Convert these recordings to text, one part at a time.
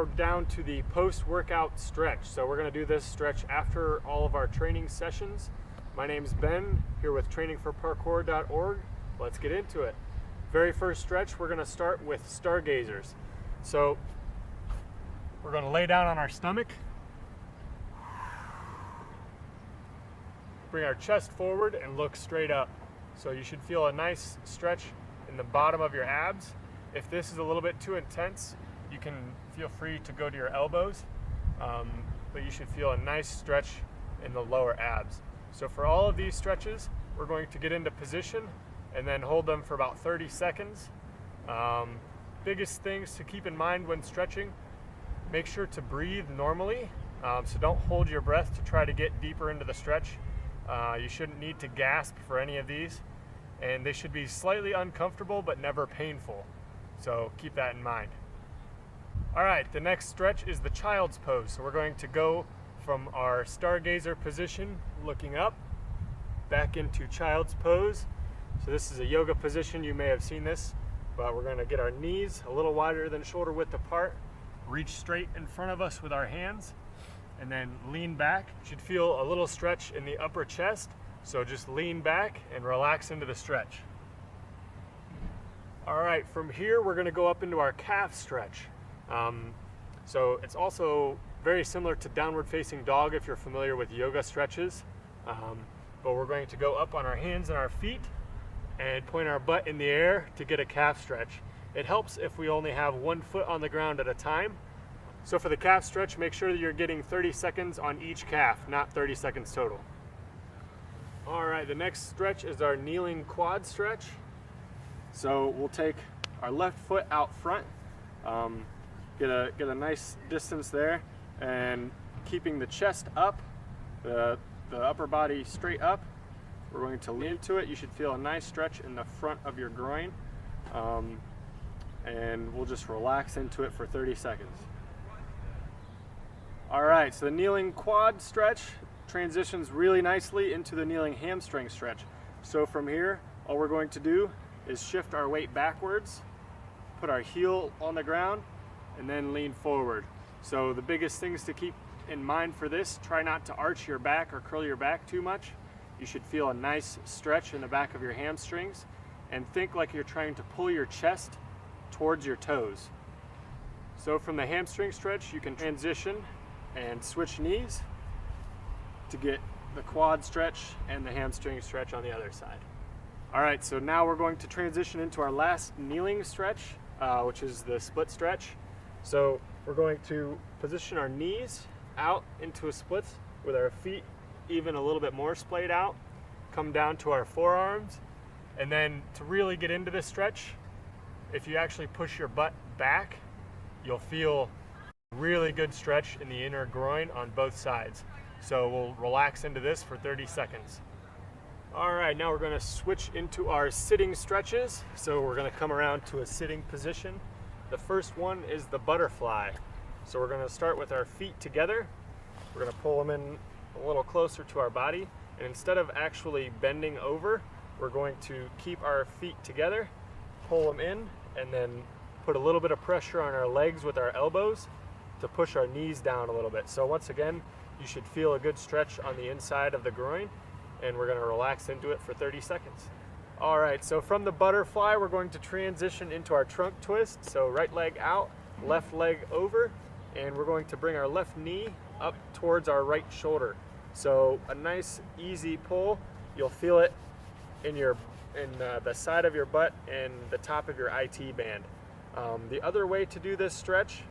we're down to the post-workout stretch. So we're going to do this stretch after all of our training sessions. My name's Ben, here with trainingforparkour.org. Let's get into it. Very first stretch, we're going to start with stargazers. So we're going to lay down on our stomach, bring our chest forward and look straight up. So you should feel a nice stretch in the bottom of your abs. If this is a little bit too intense, you can feel free to go to your elbows, but you should feel a nice stretch in the lower abs. So for all of these stretches, we're going to get into position and then hold them for about 30 seconds. Biggest things to keep in mind when stretching, make sure to breathe normally. So don't hold your breath to try to get deeper into the stretch. You shouldn't need to gasp for any of these, and they should be slightly uncomfortable but never painful. So keep that in mind. All right, the next stretch is the child's pose. So we're going to go from our stargazer position, looking up, back into child's pose. So this is a yoga position. You may have seen this, but we're going to get our knees a little wider than shoulder width apart, reach straight in front of us with our hands, and then lean back. You should feel a little stretch in the upper chest. So just lean back and relax into the stretch. All right, from here, we're going to go up into our calf stretch. So it's also very similar to downward facing dog if you're familiar with yoga stretches. But we're going to go up on our hands and our feet and point our butt in the air to get a calf stretch. It helps if we only have one foot on the ground at a time. So for the calf stretch, make sure that you're getting 30 seconds on each calf, not 30 seconds total. All right, the next stretch is our kneeling quad stretch. So we'll take our left foot out front, get a nice distance there, and keeping the chest up, the upper body straight up. We're going to lean into it. You should feel a nice stretch in the front of your groin, and we'll just relax into it for 30 seconds. All right, so the kneeling quad stretch transitions really nicely into the kneeling hamstring stretch. So from here, all we're going to do is shift our weight backwards, put our heel on the ground, and then lean forward. So the biggest things to keep in mind for this, try not to arch your back or curl your back too much. You should feel a nice stretch in the back of your hamstrings, and think like you're trying to pull your chest towards your toes. So from the hamstring stretch, you can transition and switch knees to get the quad stretch and the hamstring stretch on the other side. All right, so now we're going to transition into our last kneeling stretch, which is the split stretch. So we're going to position our knees out into a split with our feet even a little bit more splayed out, come down to our forearms, and then to really get into this stretch, if you actually push your butt back, you'll feel really good stretch in the inner groin on both sides. So we'll relax into this for 30 seconds. All right, now we're going to switch into our sitting stretches. So we're going to come around to a sitting position. The first one is the butterfly. So we're going to start with our feet together. We're going to pull them in a little closer to our body. And instead of actually bending over, we're going to keep our feet together, pull them in, and then put a little bit of pressure on our legs with our elbows to push our knees down a little bit. So once again, you should feel a good stretch on the inside of the groin, and we're going to relax into it for 30 seconds. All right, so from the butterfly, we're going to transition into our trunk twist. So right leg out, left leg over, and we're going to bring our left knee up towards our right shoulder. So a nice easy pull. You'll feel it in the side of your butt and the top of your IT band. The other way to do this stretch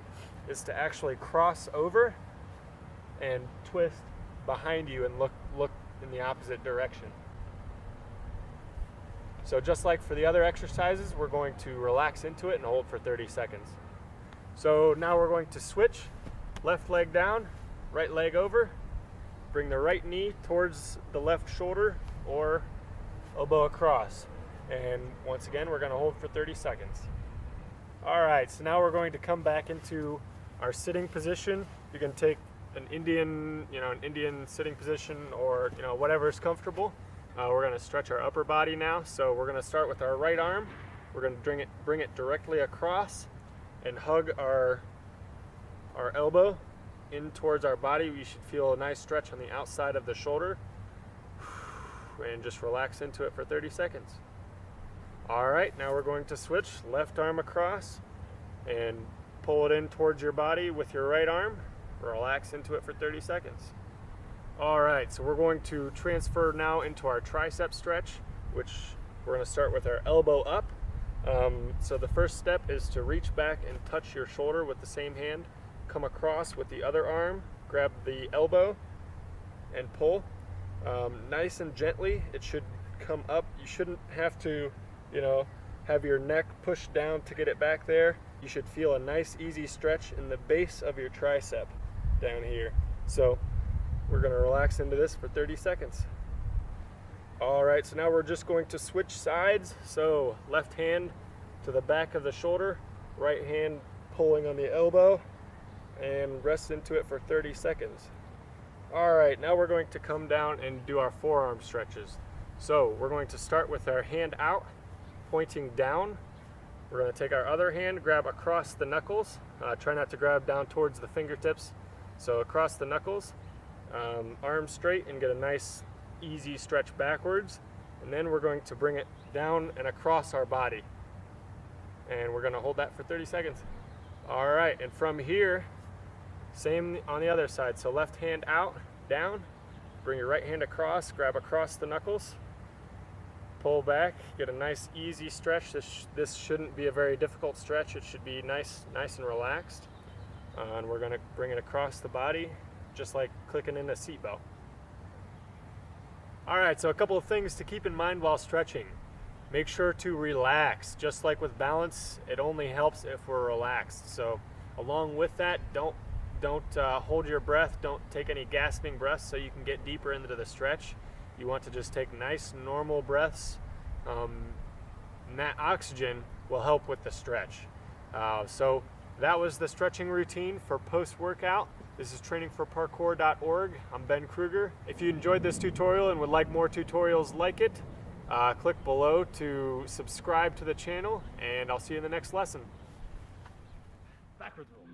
is to actually cross over and twist behind you and look in the opposite direction. So just like for the other exercises, we're going to relax into it and hold for 30 seconds. So now we're going to switch, left leg down, right leg over, bring the right knee towards the left shoulder or elbow across. And once again, we're going to hold for 30 seconds. All right, so now we're going to come back into our sitting position. You can take an Indian sitting position, or whatever's comfortable. We're going to stretch our upper body now. So we're going to start with our right arm. We're going to bring it directly across and hug our our elbow in towards our body. We should feel a nice stretch on the outside of the shoulder. And just relax into it for 30 seconds. All right, now we're going to switch left arm across and pull it in towards your body with your right arm. Relax into it for 30 seconds. All right, so we're going to transfer now into our tricep stretch, which we're going to start with our elbow up. So the first step is to reach back and touch your shoulder with the same hand. Come across with the other arm, grab the elbow and pull. Nice and gently, it should come up. You shouldn't have to, have your neck pushed down to get it back there. You should feel a nice easy stretch in the base of your tricep down here. So we're going to relax into this for 30 seconds. All right, so now we're just going to switch sides. So left hand to the back of the shoulder, right hand pulling on the elbow, and rest into it for 30 seconds. All right, now we're going to come down and do our forearm stretches. So we're going to start with our hand out, pointing down. We're going to take our other hand, grab across the knuckles. Try not to grab down towards the fingertips. So across the knuckles, arm straight, and get a nice easy stretch backwards. And then we're going to bring it down and across our body. And we're going to hold that for 30 seconds. All right, and from here, same on the other side. So left hand out, down, bring your right hand across, grab across the knuckles, pull back, get a nice easy stretch. This shouldn't be a very difficult stretch. It should be nice and relaxed. And we're gonna bring it across the body, just like clicking in a seatbelt. All right, so a couple of things to keep in mind while stretching. Make sure to relax. Just like with balance, it only helps if we're relaxed. So along with that, don't hold your breath. Don't take any gasping breaths so you can get deeper into the stretch. You want to just take nice, normal breaths. And that oxygen will help with the stretch. So that was the stretching routine for post-workout. This is trainingforparkour.org. I'm Ben Kruger. If you enjoyed this tutorial and would like more tutorials like it, click below to subscribe to the channel, and I'll see you in the next lesson. Backwards roll.